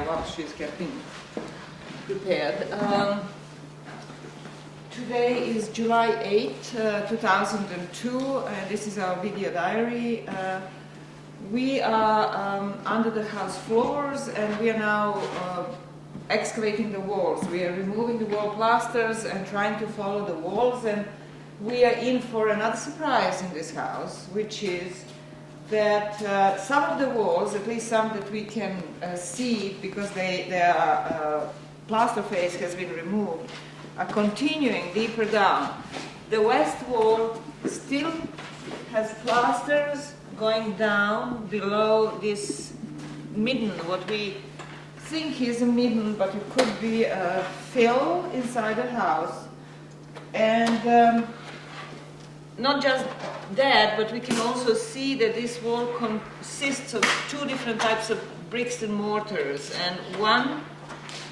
while she's getting prepared. Today is July 8, 2002, and this is our video diary. We are under the house floors, and we are now excavating the walls. We are removing the wall plasters and trying to follow the walls, and we are in for another surprise in this house, which is that some of the walls, at least some that we can see because their plaster face has been removed, are continuing deeper down. The west wall still has plasters going down below this midden, what we think is a midden, but it could be a fill inside the house. And not just that, but we can also see that this wall consists of two different types of bricks and mortars, and one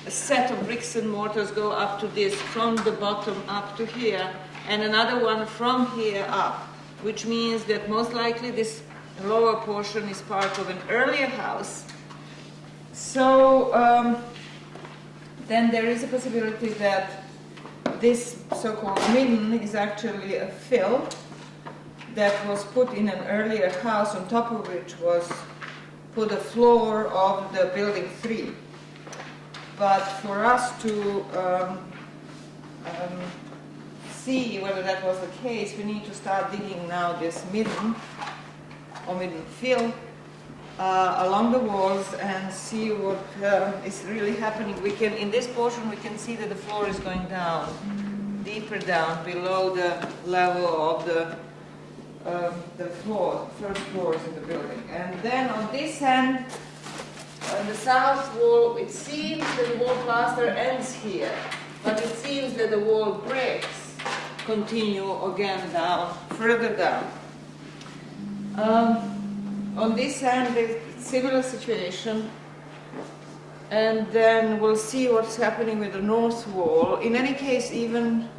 set of bricks and mortars go up to this, from the bottom up to here, and another one from here up, which means that most likely this lower portion is part of an earlier house. So then there is a possibility that this so-called midden is actually a fill that was put in an earlier house, on top of which was put a floor of the building 3. But for us to see whether that was the case, we need to start digging now this midden or midden fill along the walls and see what is really happening. We can, in this portion, we can see that the floor is going down, deeper down, below the level of the first floors in the building. And then on this end, on the south wall, it seems that the wall plaster ends here, but it seems that the wall bricks continue again down, further down. On this end, there's a similar situation, and then we'll see what's happening with the north wall. In any case, even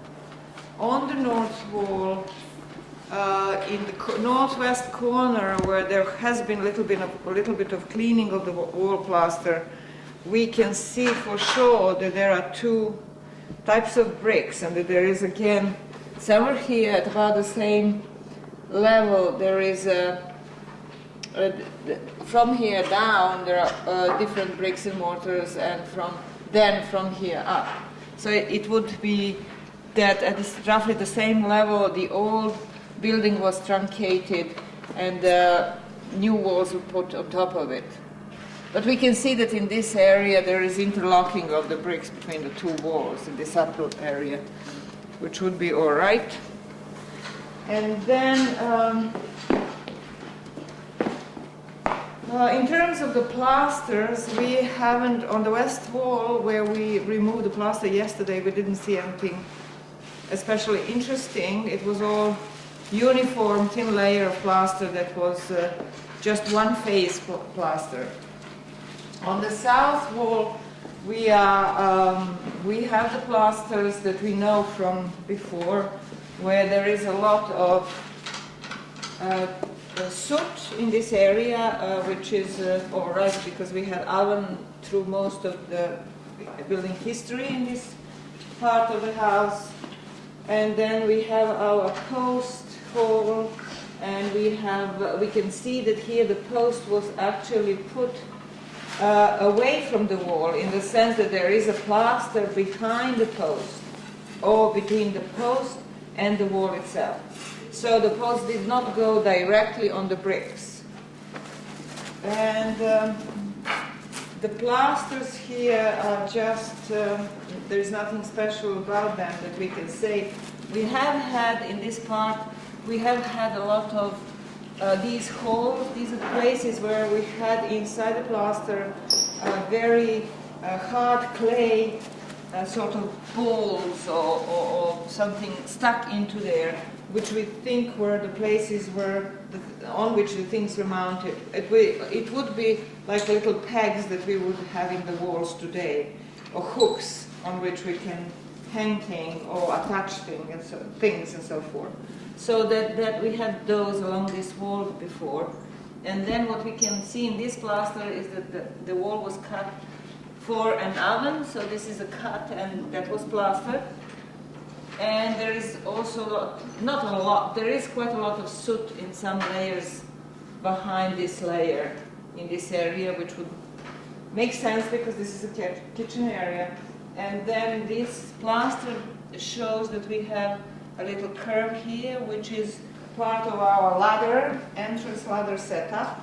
on the north wall, in the northwest corner, where there has been a little bit of cleaning of the wall plaster, we can see for sure that there are two types of bricks, and that there is again somewhere here at about the same level. There is from here down there are different bricks and mortars, and from here up. So it would be that at roughly the same level the old building was truncated and new walls were put on top of it. But we can see that in this area there is interlocking of the bricks between the two walls in this upper area, which would be all right. And then in terms of the plasters, we haven't, on the west wall where we removed the plaster yesterday, we didn't see anything especially interesting. It was all uniform thin layer of plaster that was just one phase plaster. On the south wall, we have the plasters that we know from before, where there is a lot of soot in this area, which is all right because we had oven through most of the building history in this part of the house. And then we have our post hole, and we can see that here the post was actually put away from the wall, in the sense that there is a plaster behind the post, or between the post and the wall itself. So the post did not go directly on the bricks. And the plasters here are just, there's nothing special about them that we can say. We have had in this part, we have had a lot of these holes. These are the places where we had inside the plaster very hard clay sort of balls or something stuck into there, which we think were the places on which the things were mounted. It would be like little pegs that we would have in the walls today, or hooks on which we can hang things or attach things and so forth. So that we had those along this wall before. And then what we can see in this plaster is that the wall was cut for an oven. So this is a cut, and that was plastered. And there is also, not a lot, there is quite a lot of soot in some layers behind this layer in this area, which would make sense because this is a kitchen area. And then this plaster shows that we have a little curve here, which is part of our ladder, entrance ladder setup.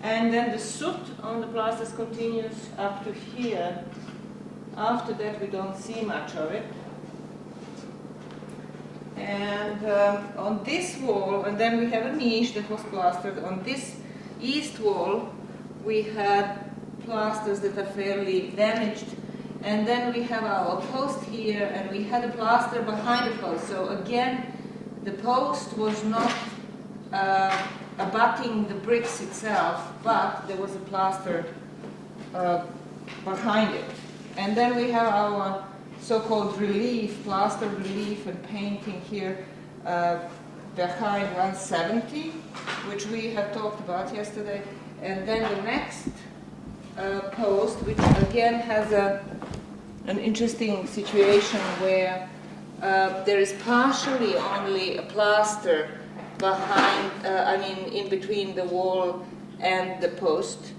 And then the soot on the plasters continues up to here. After that, we don't see much of it. And on this wall, and then we have a niche that was plastered. On this east wall, we had plasters that are fairly damaged. And then we have our post here, and we had a plaster behind the post. So again, the post was not abutting the bricks itself, but there was a plaster behind it. And then we have our so-called relief, plaster relief and painting here behind 170, which we have talked about yesterday. And then the next post, which again has an interesting situation where there is partially only a plaster behind, in between the wall and the post,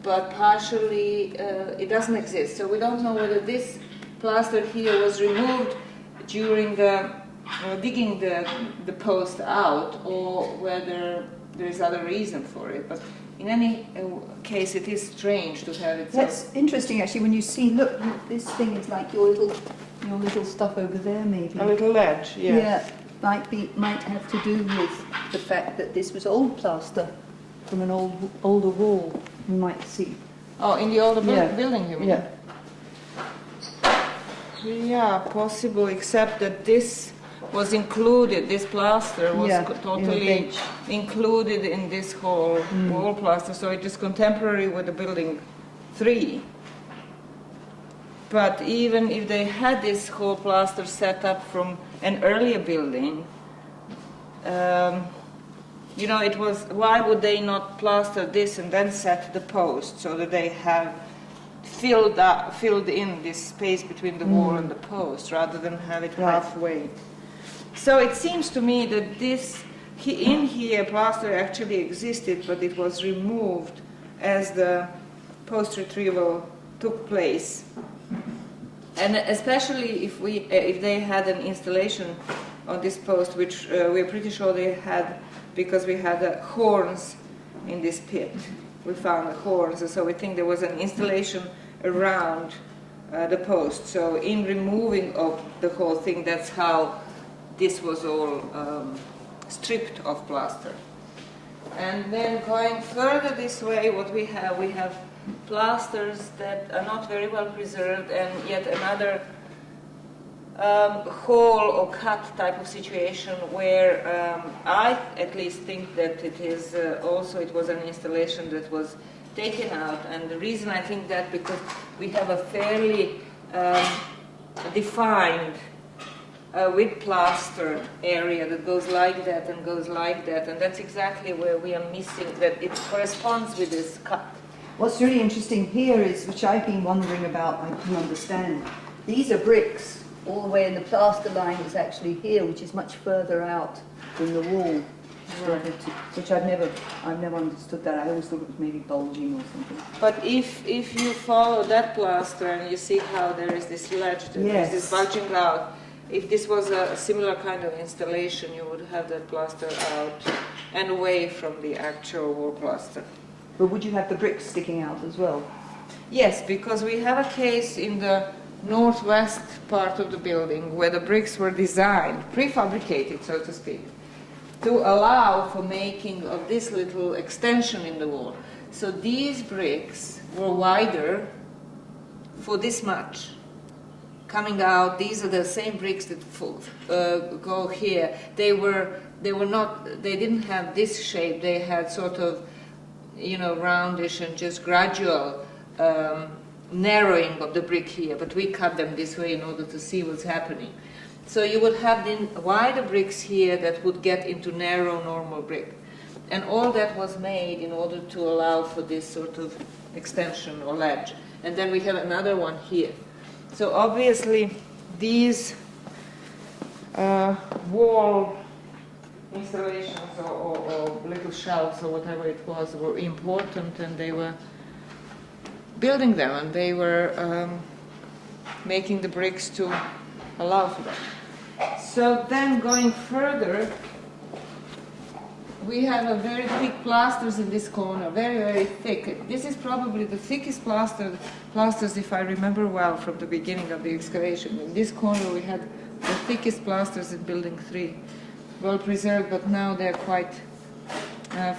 but partially it doesn't exist. So we don't know whether this plaster here was removed during the digging the post out, or whether there is other reason for it. But in any case, it is strange to have it. That's interesting, actually. When you see, look, this thing is like your little stuff over there, maybe. A little ledge, yeah. Yeah, might have to do with the fact that this was old plaster from an older wall. We might see. Oh, in the older building, you mean? Yeah. Yeah, possible, except that this was included, this plaster was totally included in this whole wall plaster, so it is contemporary with the building 3. But even if they had this whole plaster set up from an earlier building, it was, why would they not plaster this and then set the post so that they have filled in this space between the wall and the post, rather than have it halfway. So it seems to me that in here plaster actually existed, but it was removed as the post retrieval took place. And especially if they had an installation on this post, which we're pretty sure they had, because we had horns in this pit. We found the horns, and so we think there was an installation around the post. So in removing of the whole thing, that's how this was all stripped of plaster. And then going further this way, what we have plasters that are not very well preserved, and yet another hole or cut type of situation where I at least think that it is it was an installation that was taken out. And the reason I think that, because we have a fairly defined with plaster area that goes like that and goes like that, and that's exactly where we are missing, that it corresponds with this cut. What's really interesting here is, which I've been wondering about, I can understand, these are bricks all the way, and the plaster line is actually here, which is much further out than the wall. Right. Which I've never understood that. I always thought it was maybe bulging or something. But if you follow that plaster and you see how there is this ledge, there is this bulging out, if this was a similar kind of installation, you would have that plaster out and away from the actual wall plaster. But would you have the bricks sticking out as well? Yes, because we have a case in the northwest part of the building where the bricks were designed, prefabricated, so to speak, to allow for making of this little extension in the wall. So these bricks were wider for this much. Coming out, these are the same bricks that go here. They didn't have this shape. They had sort of, roundish and just gradual narrowing of the brick here. But we cut them this way in order to see what's happening. So you would have the wider bricks here that would get into narrow normal brick. And all that was made in order to allow for this sort of extension or ledge. and then we have another one here. So obviously these wall installations or little shelves or whatever it was were important, and they were building them, and they were making the bricks to allow for that. So then going further, we have a very thick plasters in this corner, very, very thick. This is probably the thickest plasters, if I remember well, from the beginning of the excavation. In this corner we had the thickest plasters in Building 3. Well preserved, but now they're quite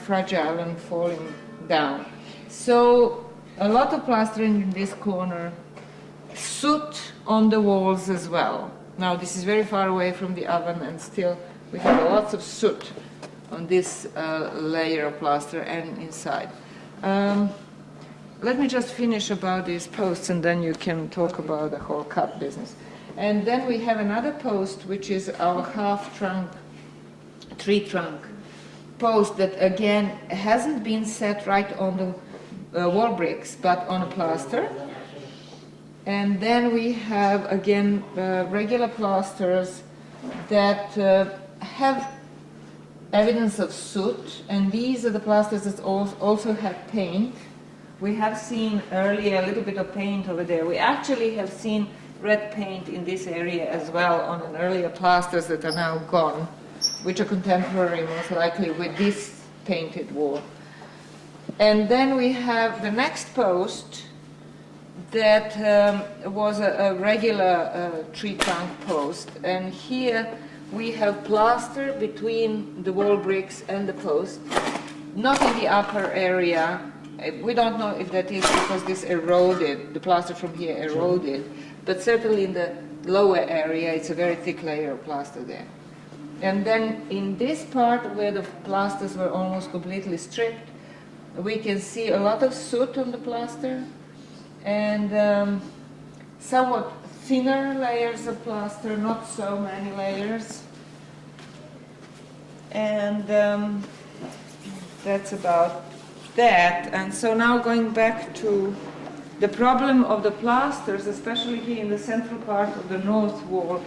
fragile and falling down. So a lot of plastering in this corner, soot on the walls as well. Now this is very far away from the oven, and still we have lots of soot on this layer of plaster and inside. Let me just finish about these posts, and then you can talk about the whole cut business. And then we have another post, which is our tree trunk post that again hasn't been set right on the wall bricks, but on a plaster. And then we have again regular plasters that have evidence of soot, and these are the plasters that also have paint. We have seen earlier a little bit of paint over there. We actually have seen red paint in this area as well on an earlier plasters that are now gone, which are contemporary most likely with this painted wall. And then we have the next post that was a regular tree trunk post, and here we have plaster between the wall bricks and the post, not in the upper area. We don't know if that is because this eroded, the plaster from here eroded, but certainly in the lower area it's a very thick layer of plaster there. And then in this part where the plasters were almost completely stripped, we can see a lot of soot on the plaster and somewhat thinner layers of plaster, not so many layers. And that's about that. And so now going back to the problem of the plasters, especially here in the central part of the north wall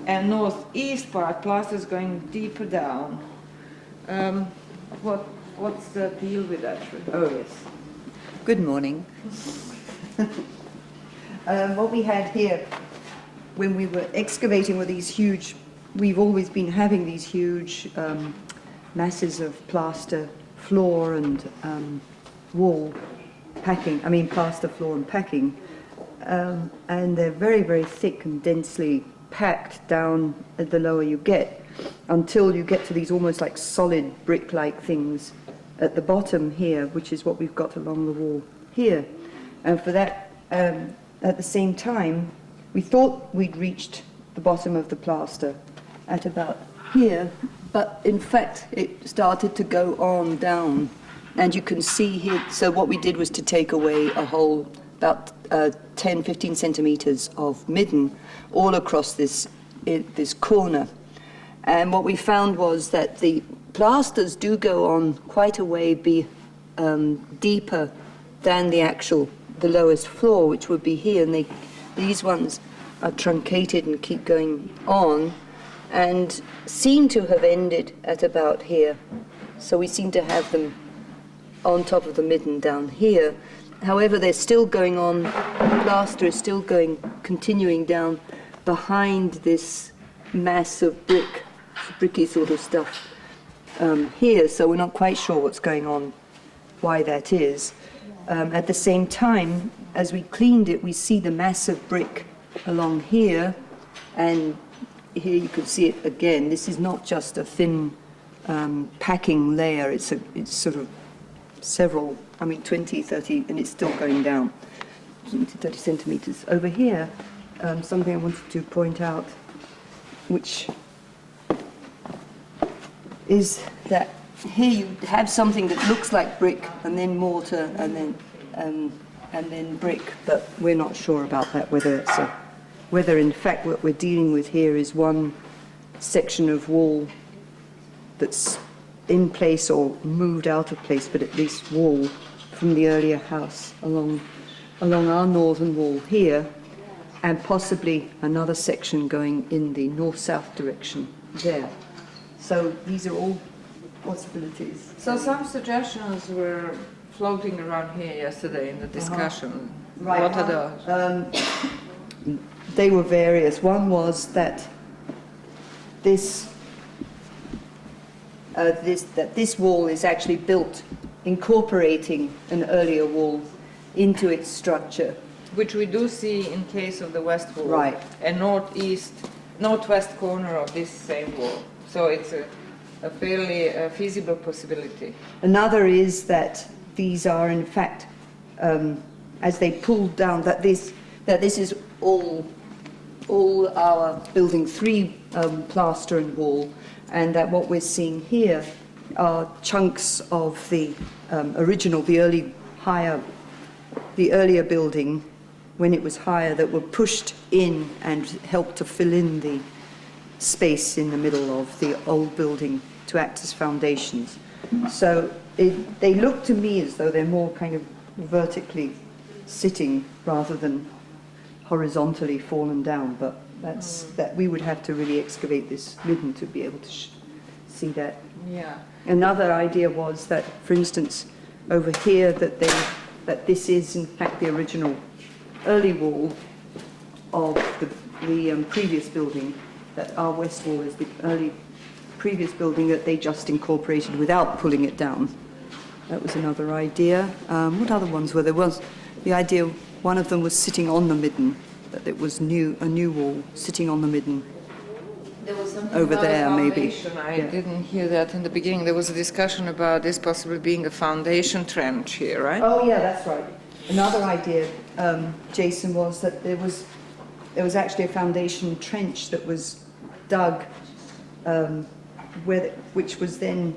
and northeast part, plasters going deeper down. What's the deal with that? Oh, yes. Good morning. What we had here when we were excavating were these huge, we've always been having these huge masses of plaster floor and wall packing, plaster floor and packing, and they're very, very thick and densely packed down at the lower you get, until you get to these almost like solid brick-like things at the bottom here, which is what we've got along the wall here. And for that, at the same time, we thought we'd reached the bottom of the plaster at about here, but in fact it started to go on down. And you can see here, so what we did was to take away a whole about 10-15 centimeters of midden all across this corner. And what we found was that the plasters do go on quite a way deeper than the lowest floor, which would be here, and these ones are truncated and keep going on and seem to have ended at about here. So we seem to have them on top of the midden down here. However, they're still going on, the plaster is still continuing down behind this mass of bricky sort of stuff here, so we're not quite sure what's going on, why that is. At the same time, as we cleaned it, we see the mass of brick along here, and here you can see it again. This is not just a thin packing layer, it's sort of several, 20, 30, and it's still going down, 20, 30 centimeters. Over here, something I wanted to point out, which is that here you have something that looks like brick, and then mortar, and then brick, but we're not sure about that, whether in fact what we're dealing with here is one section of wall that's in place or moved out of place, but at least wall from the earlier house along along our northern wall here, and possibly another section going in the north-south direction there. So these are all possibilities. So some suggestions were floating around here yesterday in the discussion. Right. What are those? They were various. One was that this wall is actually built incorporating an earlier wall into its structure. Which we do see in case of the west wall. Right. And northwest corner of this same wall. So it's a fairly feasible possibility. Another is that these are in fact, as they pulled down, that this is all our building 3 plaster and wall, and that what we're seeing here are chunks of the original, the earlier building when it was higher, that were pushed in and helped to fill in the space in the middle of the old building to act as foundations. So they look to me as though they're more kind of vertically sitting rather than horizontally fallen down, but that we would have to really excavate this midden to be able to see that. Yeah. Another idea was that, for instance, over here, that this is in fact the original early wall of the previous building, that our west wall is the early previous building that they just incorporated without pulling it down. That was another idea. What other ones were there? Was the idea, one of them was sitting on the midden, that it was a new wall sitting on the midden. There was something over about there, maybe. I didn't hear that in the beginning. There was a discussion about this possibly being a foundation trench here, right? Oh yeah, that's right. Another idea, Jason, was that there was actually a foundation trench that was dug, which was then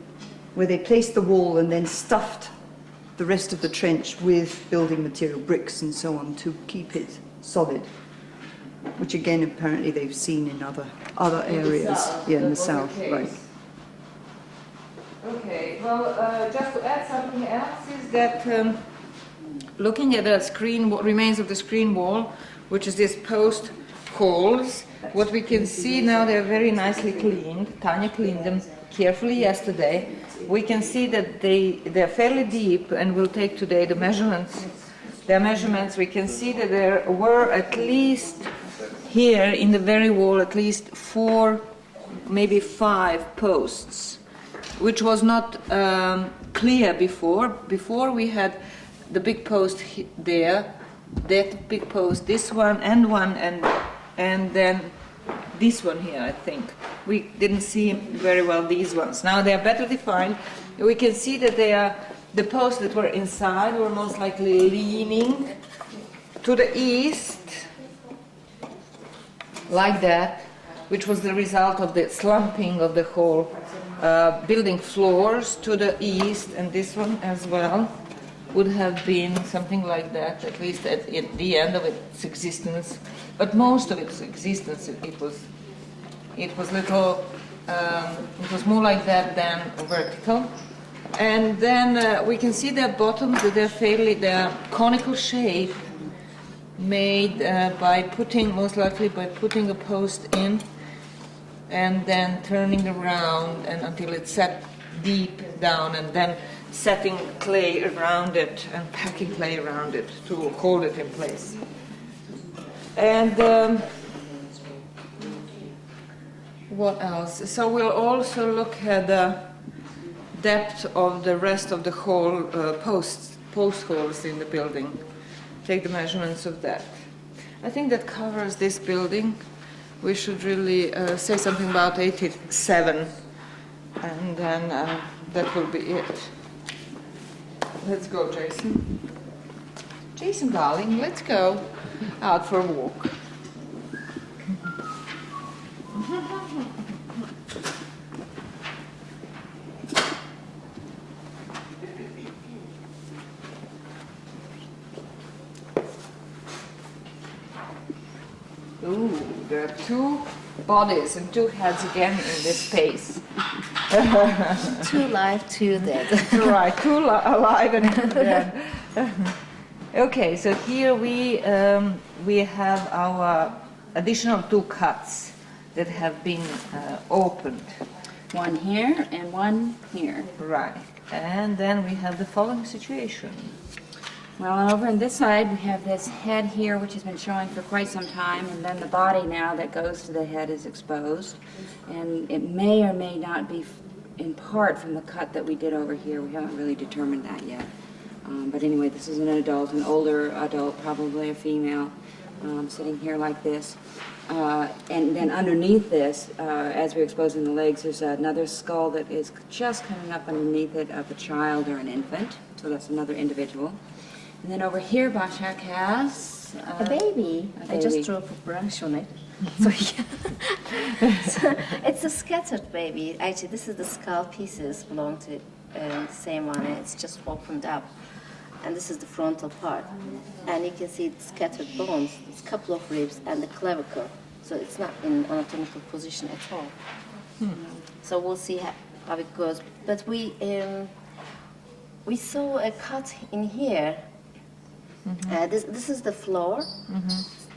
where they placed the wall and then stuffed the rest of the trench with building material, bricks and so on, to keep it solid. Which again, apparently, they've seen in other areas. In the south, right. Okay. Well, just to add something else is that looking at the remains of the screen wall, which is this post holes, what we can see now, they're very nicely cleaned. Tanya cleaned them carefully yesterday. We can see that they're fairly deep, and we'll take today the measurements. Their measurements, we can see that there were at least here in the very wall at least 4, maybe 5 posts, which was not clear before. Before we had the big post there, that big post, this one, and then this one here, I think. We didn't see very well these ones. Now they are better defined. We can see that they are, the posts that were inside were most likely leaning to the east, like that, which was the result of the slumping of the whole building floors to the east, and this one as well would have been something like that, at least at the end of its existence. But most of its existence, it was little, it was more like that than vertical. And then we can see their bottoms, that they're conical shape, made most likely by putting a post in and then turning around and until it's set deep down, and then setting clay around it and packing clay around it to hold it in place. And what else? So we'll also look at the depth of the rest of the whole post holes in the building. Take the measurements of that. I think that covers this building. We should really say something about 87, and then that will be it. Let's go, Jason. Jason, darling, let's go out for a walk. Ooh, there are 2 bodies and 2 heads again in this space. 2 alive, 2 dead. Right, 2 alive and 2 dead. Okay, so here we have our additional 2 cuts that have been opened. One here and one here. Right. And then we have the following situation. Well, over on this side, we have this head here, which has been showing for quite some time, and then the body now that goes to the head is exposed. And it may or may not be in part from the cut that we did over here. We haven't really determined that yet. But anyway, this is an adult, an older adult, probably a female, sitting here like this. And then underneath this, as we're exposing the legs, there's another skull that is just coming up underneath it of a child or an infant. So that's another individual. And then over here, Başak has A baby. A I just baby. drew a brush on it. So, yeah. So, it's a scattered baby. Actually, this is the skull pieces belong to the same one, and it's just opened up. And this is the frontal part. And you can see scattered bones. It's a couple of ribs and the clavicle. So it's not in anatomical position at all. So we'll see how it goes. But we saw a cut in here. This is the floor.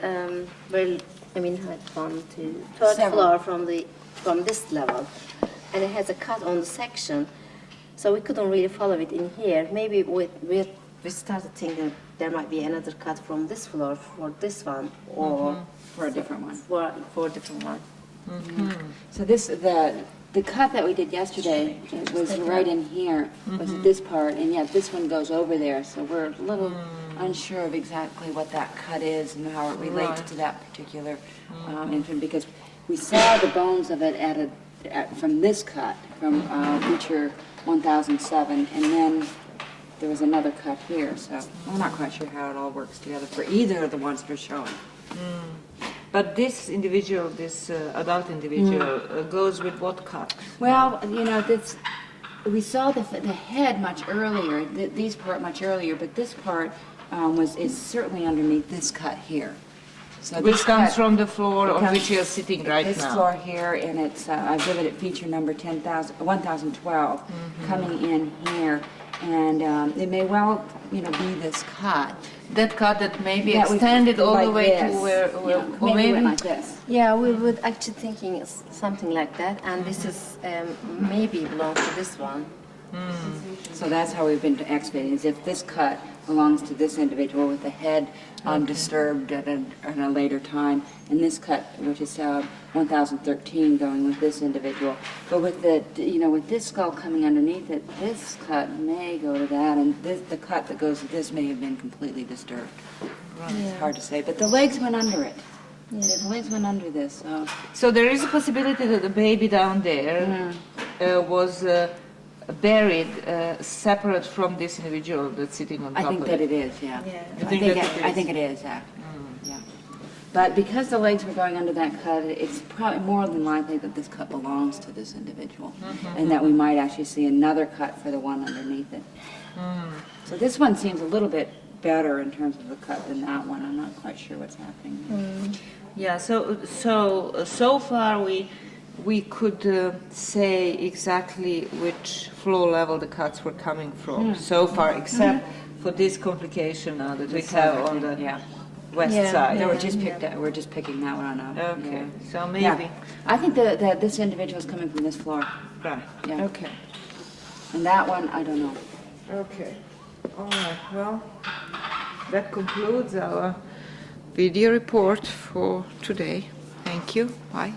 Where I mean, third Several. floor from this level, and it has a cut on the section. So we couldn't really follow it in here. Maybe we started thinking there might be another cut from this floor for this one, or for a different one. for a different one. So the cut that we did yesterday, it was right in here, was this part, and yet this one goes over there. So we're a little unsure of exactly what that cut is and how it relates to that particular infant, because we saw the bones of it from this cut, from feature 1007, and then there was another cut here. So I'm not quite sure how it all works together for either of the ones that are showing. But this individual, this adult individual, goes with what cut? Well, you know, we saw the head much earlier, these part much earlier, but this part is certainly underneath this cut here. So Which this comes cut from the floor on comes- which you're sitting right this now. floor here, and it's I've given it feature number 1012 coming in here, and it may well, you know, be this cut. That cut that may be That we- extended all the like way this. to where, Yeah, or maybe maybe like this. Yeah, we were actually thinking something like that, and this is maybe belongs to this one. So that's how we've been excavating, is if this cut belongs to this individual with the head undisturbed at a later time, and this cut, which is 1013, going with this individual. But with with this skull coming underneath it, this cut may go to that, and the cut that goes to this may have been completely disturbed. It's hard to say, but the legs went under it. The legs went under this, so. So there is a possibility that the baby down there was buried separate from this individual that's sitting on top I think of that it. it is, yeah. Yeah. You think that it I is? think it is, yeah. Yeah. But because the legs were going under that cut, it's probably more than likely that this cut belongs to this individual, and that we might actually see another cut for the one underneath it. So this one seems a little bit better in terms of the cut than that one. I'm not quite sure what's happening there. Yeah. So far we could say exactly which floor level the cuts were coming from. So far, except for this complication now that we have on the Yeah. west Yeah. side. No, we're just picking that one up. Okay. Yeah. So Yeah. maybe. I think that this individual is coming from this floor. Right. Yeah. Okay. And that one, I don't know. Okay. All right. Well, that concludes our video report for today. Thank you. Bye.